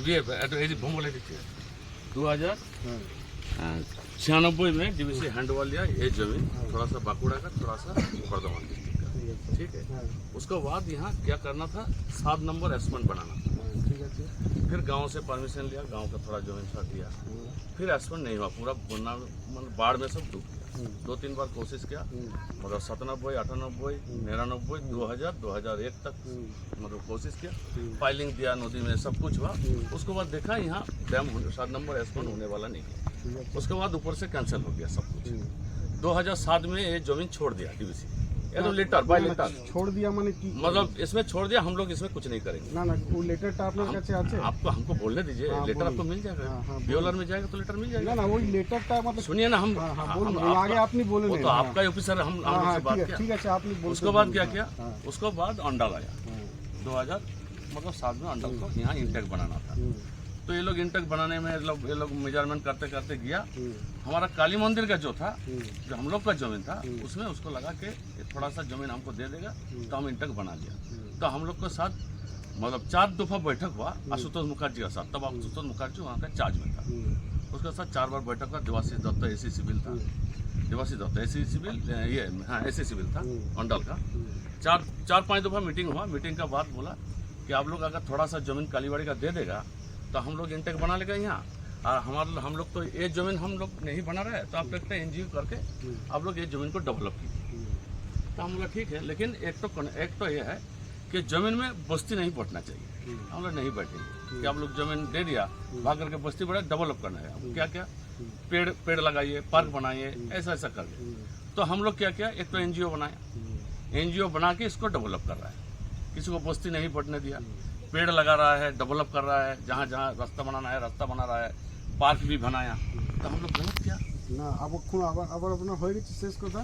बोले देखिए 2096 में डीवीसी हैंडओवर लिया ये जमीन, थोड़ा सा बांकुड़ा का, थोड़ा सा बर्धमान डिस्ट्रिक्ट का, ठीक है। उसके बाद यहाँ क्या करना था, 7 नंबर एस्पन बनाना था। फिर गांव से परमिशन लिया, गांव का थोड़ा जमीन छाट दिया, फिर एस्पन नहीं हुआ, पूरा बनना मतलब बाढ़ में सब डूब गया। 2-3 बार कोशिश किया, मतलब 97, 98, 99, 2000, 2001 तक मतलब कोशिश किया, फाइलिंग दिया, नदी में सब कुछ हुआ। उसके बाद देखा यहाँ डैम 7 नंबर एस्पन होने वाला नहीं है। उसके बाद ऊपर से कैंसिल हो गया सब कुछ। 2007 में ये जमीन छोड़ दिया डीवीसी, ये तो लेटर बाय लेटर छोड़ दिया माने की मतलब इसमें छोड़ दिया, हम लोग इसमें कुछ नहीं करेंगे ना ना वो लेटर टा আপনার কাছে আছে आपको हमको बोलने दीजिए। लेटर आपको मिल जाएगा, बीओलआर में जाएगा तो लेटर मिल जाएगा। ना ना वही लेटर टा मतलब सुनिए ना, हम आगे आपने बोले वो तो आपका ऑफिसर हम लोग से बात किया, ठीक है आपने बोल उसके बाद क्या किया, उसके बाद अंडल आया 2000 मतलब 7 में अंडल को यहाँ इंटेक बनाना था। तो ये लोग इंटेक बनाने में ये लोग मेजरमेंट करते करते गया, हमारा काली मंदिर का जो था, जो हम लोग का जमीन था, उसमें उसको लगा के थोड़ा सा जमीन हमको दे देगा तो हम इंटेक बना लिया। तो हम लोग के साथ मतलब 4 दफा बैठक हुआ आशुतोष मुखर्जी के साथ, तब आशुतोष मुखर्जी वहाँ का चार्ज में था। उसके साथ 4 बार बैठक हुआ, देवाशीष दत्त एसी सिविल था, देवाशीष दत्त एसी सिविल ये हाँ एसी सिविल था अंडल का। 4-5 दफा मीटिंग हुआ। मीटिंग का बाद बोला कि आप लोग अगर थोड़ा सा जमीन कालीबाड़ी का दे देगा तो हम लोग इंटेक बना लेगा यहाँ, और हम लोग तो ये जमीन हम लोग नहीं बना रहे, तो आप एक एनजीओ करके आप लोग ये जमीन को डेवलप कीजिए। तो हम लोग ठीक है, लेकिन एक तो ये है कि जमीन में बस्ती नहीं बढ़ना चाहिए। हम लोग नहीं बैठेंगे कि आप लोग जमीन दे दिया भाग करके बस्ती बढ़ा, डेवलप करना है। क्या क्या पेड़ लगाइए, पार्क बनाइए, ऐसा करके। तो हम लोग क्या किया, एक तो एनजीओ बनाया, एनजीओ बना के इसको डेवलप कर रहा है, किसी को बस्ती नहीं बढ़ने दिया, पेड़ लगा रहा है, डेवलप कर रहा है, जहाँ जहाँ रास्ता बनाना है रास्ता बना रहा है, पार्क भी बनाया। तो हम लोग गलत किया না আবার আপনার হয়ে গেছে শেষ কথা।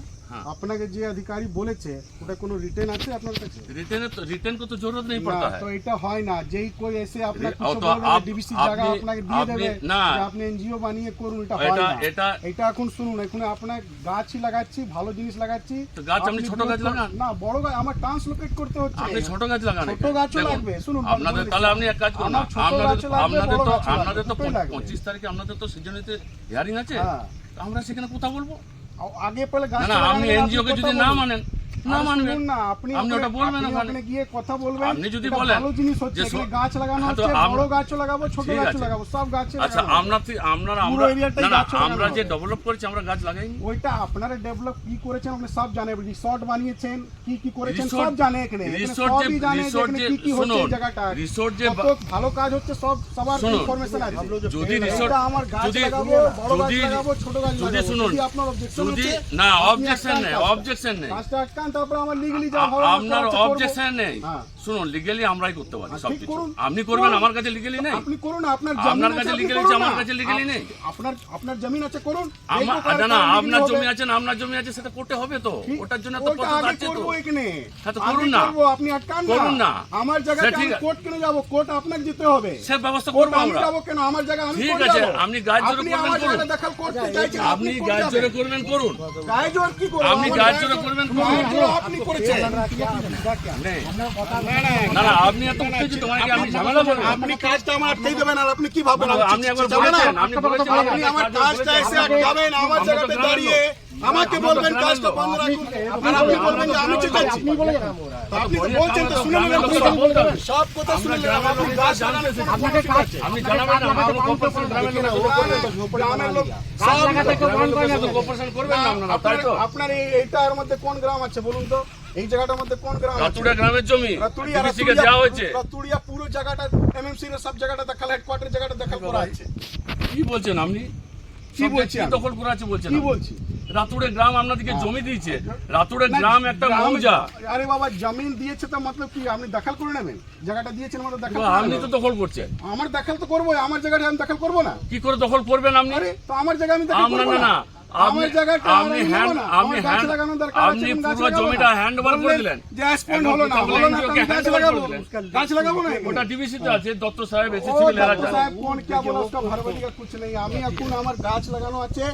আপনাকে যে অধিকারী বলেছে ওটা কোনো রিটেন আছে আপনার কাছে? रिटर्न को तो जरूरत नहीं पड़ता है। তো এটা হয় না, যেই কই এসে আপনার কিছু বলবে ডিবিসি জায়গা আপনাকে দিয়ে দেবে যে আপনি এনজিও বানিয়ে করুন, এটা হয় না। এটা এখন শুনুন, এখন আপনার গাছই লাগাচ্ছি, ভালো জিনিস লাগাচ্ছি, তো গাছ আপনি ছোট গাছ লাগান না, বড় গাছ আমার ট্রান্সলোকেট করতে হচ্ছে। আপনি ছোট গাছ লাগান, ছোট গাছও লাগবে। শুনুন আপনাদের, তাহলে আপনি এক কাজ করুন, আপনাদের তো 25 তারিখে আপনাদের তো সিজনেতে হিয়ারিং আছে, আমরা সেখানে কথা বলবো আগে পরে গাছ না। আপনি এনজিও কে যদি না মানেন না মানবেন না, আপনি ওটা বলবেন, ওখানে গিয়ে কথা বলবেন। আপনি যদি বলেন ভালো জিনিস হচ্ছে, এখানে গাছ লাগানো হচ্ছে, বড় গাছও লাগাবো, ছোট গাছও লাগাবো, সব গাছ লাগাবো। আচ্ছা আমরা যে ডেভেলপ করেছি আমরা গাছ লাগাইনি, ওইটা আপনারা ডেভেলপ কি করেছেন আপনি সব জানেন, রিসর্ট বানিয়েছেন, কি করেছেন সব জানেন। এখানে সবই জানেন এখানে কি হচ্ছে জায়গাটা, রিসর্ট যে ভালো কাজ হচ্ছে সবার ইনফরমেশন আছে। যদি রিসর্ট আমার গাছ লাগাবো, বড় গাছ লাগাবো, ছোট গাছ লাগাবো, যদি আপনার অবজেকশন আছে না, অবজেকশন নেই কাজটা আটকান, তারপর আমার লিগ্যালি আপনার অবজেকশন নেই। শুনুন, লিগ্যালি আমরাই করতে পারি সব কিছু, আপনি করবেন, আমার কাছে লিগ্যালি নেই। আপনি করুন, আপনার কাছে লিগ্যালি আছে, আমার কাছে লিগ্যালি নেই। আপনার জমি আছে করুন, না আপনার জমি আছে না আপনার জমি আছে সেটা করতে হবে তো, ওটার জন্য তো প্রসেস আছে তো। হ্যাঁ তো করুন না, আপনি আটকান করুন না, আমার জায়গায় আমি কোর্ট কেন যাব, কোর্ট আপনাকে যেতে হবে, সে ব্যবস্থা করব আমরা। যাব কেন আমার জায়গা আমি ঠিক আছে, আপনি গাছ জোরে করবেন করুন, দখল করতে চাইছেন, আপনি গাছ জোরে করবেন করুন, গাছ জোরে কি করব, আপনি গাছ জোরে করবেন করুন, আপনি করেছেন না না আপনি এত উত্তেজিত তোমাকে আমি ঝামেলা করব, আপনি কাজটা আমার আটকে দেবেন, আর আপনি কি ভাবেন আপনি একবার বলেছেন, আপনি আমার কাজটা এসে আটকাবেন, আমার জায়গাতে দাঁড়িয়ে আমাকে বলবেন কাজটা বন্ধ রাখুন, আর আপনি বলবেন যে আমি চেঁচাচ্ছি। আপনি তো বলছেন তো শুনে নিলেন, সব কথা শুনে নিলেন, আপনি গাছ জানাবেন, আপনাকে কাজ আপনি জানাবেন না, আমরা কোঅপারেশন গ্রামের লোক সব জায়গা থেকে বন্ধ করে দেব, কোঅপারেশন করবেন না আপনারা, তাই তো? আপনার এইটার মধ্যে কোন গ্রাম আছে বলুন তো, এই জায়গাটার মধ্যে কোন গ্রাম? রাতুড়িয়া গ্রামের জমি ডিবিসি কে দেওয়া হয়েছে। রাতুড়িয়া পুরো জায়গাটা এমএমসি এর সব জায়গাটা দখল, হেডকোয়ার্টার জায়গাটা দখল করা আছে। কি বলছেন আপনি? কি বলছেন? দখল করা আছে বলছেন? কি বলছি? রাতুড়ে গ্রাম আপনাদেরকে জমি দিয়েছে, রাতুড়ে গ্রাম একটা মৌজা। আরে বাবা জমিন দিয়েছে তো মতলব কি আপনি দখল করে নেবেন? জায়গাটা দিয়েছেন মানে দখল করে আপনি তো দখল করছেন। আমার দখল তো করব, আমার জায়গাটা আমি দখল করব না? কি করে দখল করবেন আপনি? আরে তো আমার জায়গা আমি দখল করব না। আমার জায়গাটা আপনি পুরো জমিটা হ্যান্ড ওভার করে দিলেন, যে স্পন্ড হলো না, গাছ লাগাবো না। ওটা ডিবিসি তে আছে, দত্ত সাহেব এসেছিল, দত্ত সাহেব কোন কি বলে उसका भरवली का कुछ नहीं। আমি এখন আমার গাছ লাগানো আছে,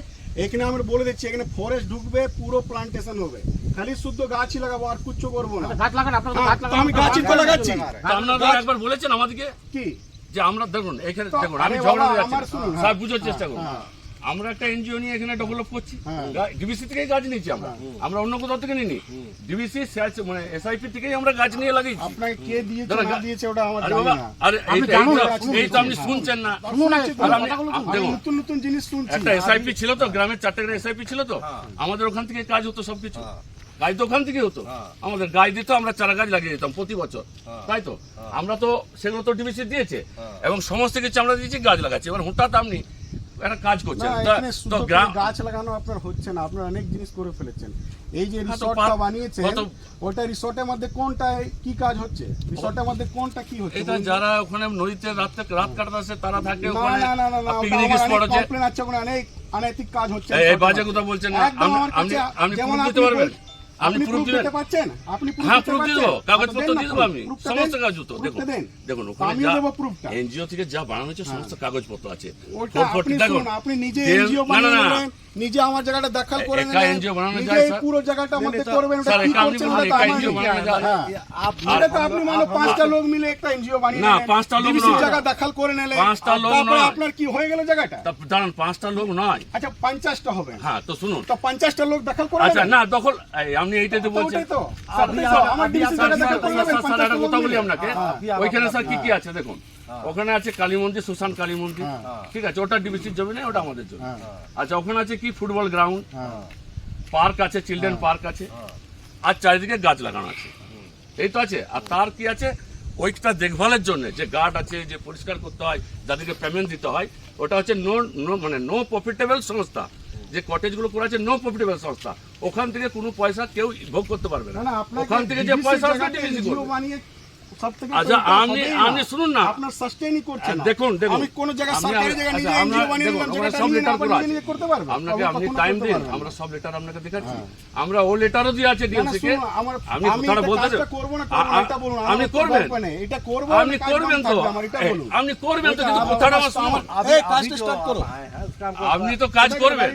এখানে আমরা বলে দিচ্ছি এখানে ফরেস্ট ঢুকবে, পুরো প্লান্টেশন হবে, খালি শুদ্ধ গাছই লাগাবো, আর কিছু করবো না। গাছ লাগান, আপনারা গাছ লাগান, আমি গাছই তো লাগাচ্ছি। আপনারা একবার বলেছেন আমাদেরকে কি যে আমরা দেখুন এখানে তো দেখুন আমি আরে ঝগড়া বাবা, যাচ্ছি আমার না। শুনুন, হ্যাঁ, স্যার বুঝার চেষ্টা করুন, হ্যাঁ। আমরা একটা এনজিও নিয়ে এখানে ডেভেলপ করছি, হ্যাঁ। ডিবিসি থেকেই গাছ নিয়েছি আমরা অন্য কোথাও থেকে নিইনি, ডিবিসি মানে এসআইপি থেকেই আমরা গাছ নিয়ে লাগিয়েছি। আপনাকে কে দিয়েছে দাদা, না দিয়েছে ওটা আমার আরে জানি বাবা, না। আরে আপনি জানুন না, এই তো আপনি শুনছেন না, শুনুন না, আর আপনি- আমি দেখুন, নতুন নতুন জিনিস শুনছি। একটা এসআইপি ছিল তো, গ্রামের 4টে করে এসআইপি ছিল তো, আমাদের ওখান থেকে কাজ হতো সবকিছু, গাছ তো ওখান থেকে হতো, আমাদের গাছ দিত, আমরা চারা গাছ লাগিয়ে দিতাম প্রতি বছর, তাই তো আমরা তো সেগুলো তো ডিবিসি দিয়েছে এবং সমস্ত কিছু আমরা দিয়েছি, গাছ লাগাচ্ছি। এবার হঠাৎ আপনি একটা কাজ না, করছেন এখানে তো শুধু গ্রাম গাছ লাগানো আপনার হচ্ছে না, আপনার অনেক জিনিস করে ফেলেছেন। এই যে হ্যাঁ, তো রিসর্টটা বানিয়েছেন, কত- ওটা রিসর্টের মধ্যে কোনটা কি কাজ হচ্ছে, রিসর্টের মধ্যে কোনটা কি হচ্ছে? এটা যারা ওখানে নদীতে রাত কাটাচ্ছে তারা থাকে না ওখানে, না না না না, পিকনিক স্পট আছে। কমপ্লেন আছে, ওখানে অনেক অনৈতিক কাজ হচ্ছে। এই বাজে কথা বলছেন না, একদম আমার আপনি কাছে, আপনি যেমন প্রুফ দিতে আপনি পারবেন, আপনি আপনি প্রুফ proof দিবেন? দিতে পারছেন, আপনি proof হ্যাঁ দিতে প্রুফ দিয়ে পারছেন? দেবো, কাগজপত্র দেন না দিয়ে দেবো, proof, আমি proof টা সমস্ত দেন, কাজ হতো। proof দেখুন টা দেন। দেখুন ওখানে আমিও যা দেবো proof টা। এনজিও থেকে যা বানানো হয়েছে সমস্ত কাগজপত্র আছে। ওটা আপনি দেখুন, শুনুন, আপনি নিজে যে- এনজিও না, বানিয়ে না, না। নিলেন, নিজে আমার জায়গাটা দেখাল করে একা নিলেন, NGO বানানো নিজে যায়, এই স্যার? পুরো জায়গাটার মধ্যে করবেন, ওটা স্যার, কি একা আপনি করছেন বলুন, ওটা তো একা আমার NGO idea। বানানো যায়? হ্যাঁ। এটা তো আপনি মানে 5টা লোক মিলে একটা এনজিও বানিয়ে না, নিলেন, 5টা লোক DVC নয়। জায়গা দেখাল করে নিলেন, 5টা লোক তারপরে নয়। আপনার কি হয়ে গেল জায়গাটা? তা দাঁড়ান, 5টা লোক নয়, আচ্ছা 50টা হবে, হ্যাঁ তো শুনুন, তো 50টা লোক দেখাল করে আচ্ছা নেবেন। না দখল আপনি এইটাই তো তো বলছেন। ওটাই তো, ওটাই তো, আমার ডিভিসি জায়গা দেখাল করে নেবেন, স্যার 50টা একটা লোক কথা বলি মিলে। আপনাকে, হ্যাঁ। ওইখানে স্যার কি কি আছে দেখুন, ওখানে আছে কালী মন্দির, সুশান কালী মন্দির, ঠিক আছে, ওটা ডিবিসির জমি নেই, ওটা আমাদের জমি। আচ্ছা ওখানে আছে কি ফুটবল গ্রাউন্ড, হ্যাঁ। পার্ক আছে, চিলড্রেন পার্ক আছে, আর চারিদিকে গাছ লাগানো আছে, এই তো আছে। আর তার কি আছে, ওইটা দেখভালের জন্য যে গার্ড আছে, যে পরিষ্কার করতে হয়, যাদেরকে পেমেন্ট দিতে হয়, ওটা হচ্ছে নো প্রফিটেবল সংস্থা, যে কটেজগুলো করা আছে নো প্রফিটেবল সংস্থা, ওখান থেকে কোনো পয়সা কেউ ভোগ করতে পারবে না, না না, আপনাকে ওখান থেকে যে DVC পয়সা আসবে জায়গাতে ডিবিসি NGO করবে। বানিয়ে সবথেকে আচ্ছা, তো এটা আপনি- হবেই না। আপনি শুনুন না। আপনার সাস্টেইনই করছে না। দেখুন, আমি কোন জায়গায় আপনি- সরকারি জায়গা নিজে আচ্ছা, এনজিও বানিয়ে দেখুন, নিলাম, আমরা জায়গাটা সব নিয়ে লেটার আবার করা নিজে আছে। নিজে করতে পারবে? আপনাকে তবে আপনি কখনো টাইম করতে দিন, পারবে না। আমরা সব লেটার আপনাকে দেখাচ্ছি, আমরা ও লেটারও দিয়ে আছে না, না, ডিএমসি কে, শুনুন, আমি আমি কথাটা এটা বলতে কাজটা করবো না, করবো না, এটা বলুন, আমার আপনি তো করবেন, গল্প নেই, এটা করবো, আপনি কাজ করবেন বন্ধ তো, থাকবে আমার, এটা বলুন। আপনি করবেন তো, এটা কিন্তু আমার কথাটা আমার কাজটা শুনুন, এই কাজটা স্টার্ট করো, আপনি তো কাজ করবেন,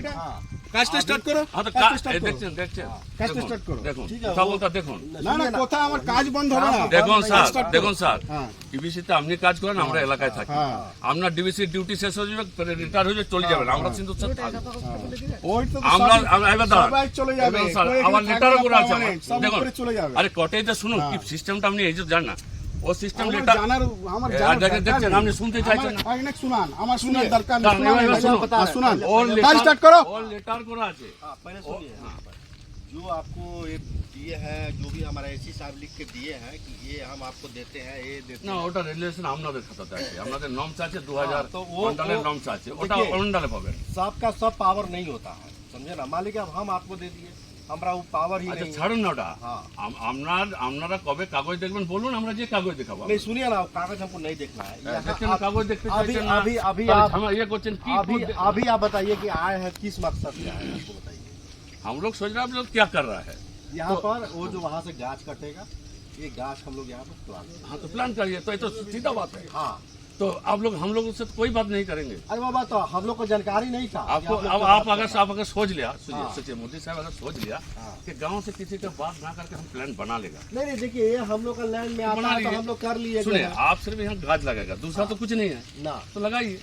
কাজটা স্টার্ট করো, হ্যাঁ তো কাজটা স্টার্ট করো। দেখছেন কাজটা দেখুন, start করো। দেখুন কথা বলতে দেখুন, না না, কোথায় আমার কাজ বন্ধ হবে না, দেখুন স্যার, start করো। দেখুন স্যার, হ্যাঁ। ডিবিসিতে আপনি কাজ করেন, আমরা এলাকায় থাকি, হ্যাঁ। আপনার ডিবিসি ডিউটি শেষ হয়ে যাবে, রিটায়ার হয়ে যাবে, চলে যাবেন, আমরা কিন্তু স্যার থাকবো। ওই তো আমরা সবই- এবার দাঁড়ান, সবাই চলে যাবে, দেখুন স্যার, কেউ আমার এখানে লেটারও থাকবে করে না, আছে, permanent, সব দেখুন, উপরে চলে যাবে। আরে কটেজটা শুনুন, কি সিস্টেমটা আপনি এই যে জান না, ও সিস্টেম আমার লেটার জানার আমার এ, জানার আর দেখেন, দরকার দেখছেন, নেই। আপনি শুনতে চাইছেন না। আমার অনেক শুনান, আমার শোনার দরকার নেই, দাঁড়ান, শুনান, এবার শুনুন। শুনান, ওর কাজ লেটার স্টার্ট করো। ওর লেটার করা আছে, पहले सुनिए जो आपको ये दिए हैं, जो भी हमारा एसी साहब लिख के दिए हैं कि ये हम आपको देते हैं, ये देते না हैं, ওটা রিলেশন আপনাদের খাতাতে আছে, আপনাদের নমস আছে 2000 তো ও- মন্ডলের ও- নমস আছে, ওটা देखिए, মন্ডলে পাবেন। सबका सब पावर नहीं होता है, समझे ना। मान लीजिए अब हम आपको दे दिए, हमारा वो पावर ही আচ্ছা नहीं है। ছাড়ুন না ওটা, হ্যাঁ। আপনারা কবে কাগজ দেখবেন বলুন, আমরা যে কাগজ দেখাবো। नहीं सुनिए ना, कागज हमको नहीं देखना है। यहाँ দেখছেন आप- কাগজ দেখতে अभी চাইছেন না, अभी अभी তাহলে आप हम ये করছেন কি अभी अभी आप बताइए कि आए हैं किस मकसद से आए हैं, आपको बताइए। हम लोग सोच रहे हैं आप लोग क्या कर रहा है। यहाँ पर वो जो वहाँ से गाछ कटेगा, ये गाछ हम लोग यहाँ पर प्लान करेंगे। हाँ तो प्लान करिए, तो ये तो सीधा बात है। हाँ, तो आप लोग हम लोग उससे कोई बात नहीं करेंगे। अरे बाबा तो हम लोग को जानकारी नहीं था कि आपको आप लोग अब से आप बात अगर कर आप अगर सोच लिया, हाँ। सोचिए मोदी साहब अगर सोच लिया हाँ। कि गांव से किसी का बात ना करके हम प्लान बना लेगा। नहीं नहीं, देखिए ये हम लोग का लैंड में आता बना है तो लिए। हम लोग कर लिए सुनिए, आप सिर्फ यहाँ गाज लगेगा, दूसरा तो कुछ नहीं है, ना। तो लगाइए।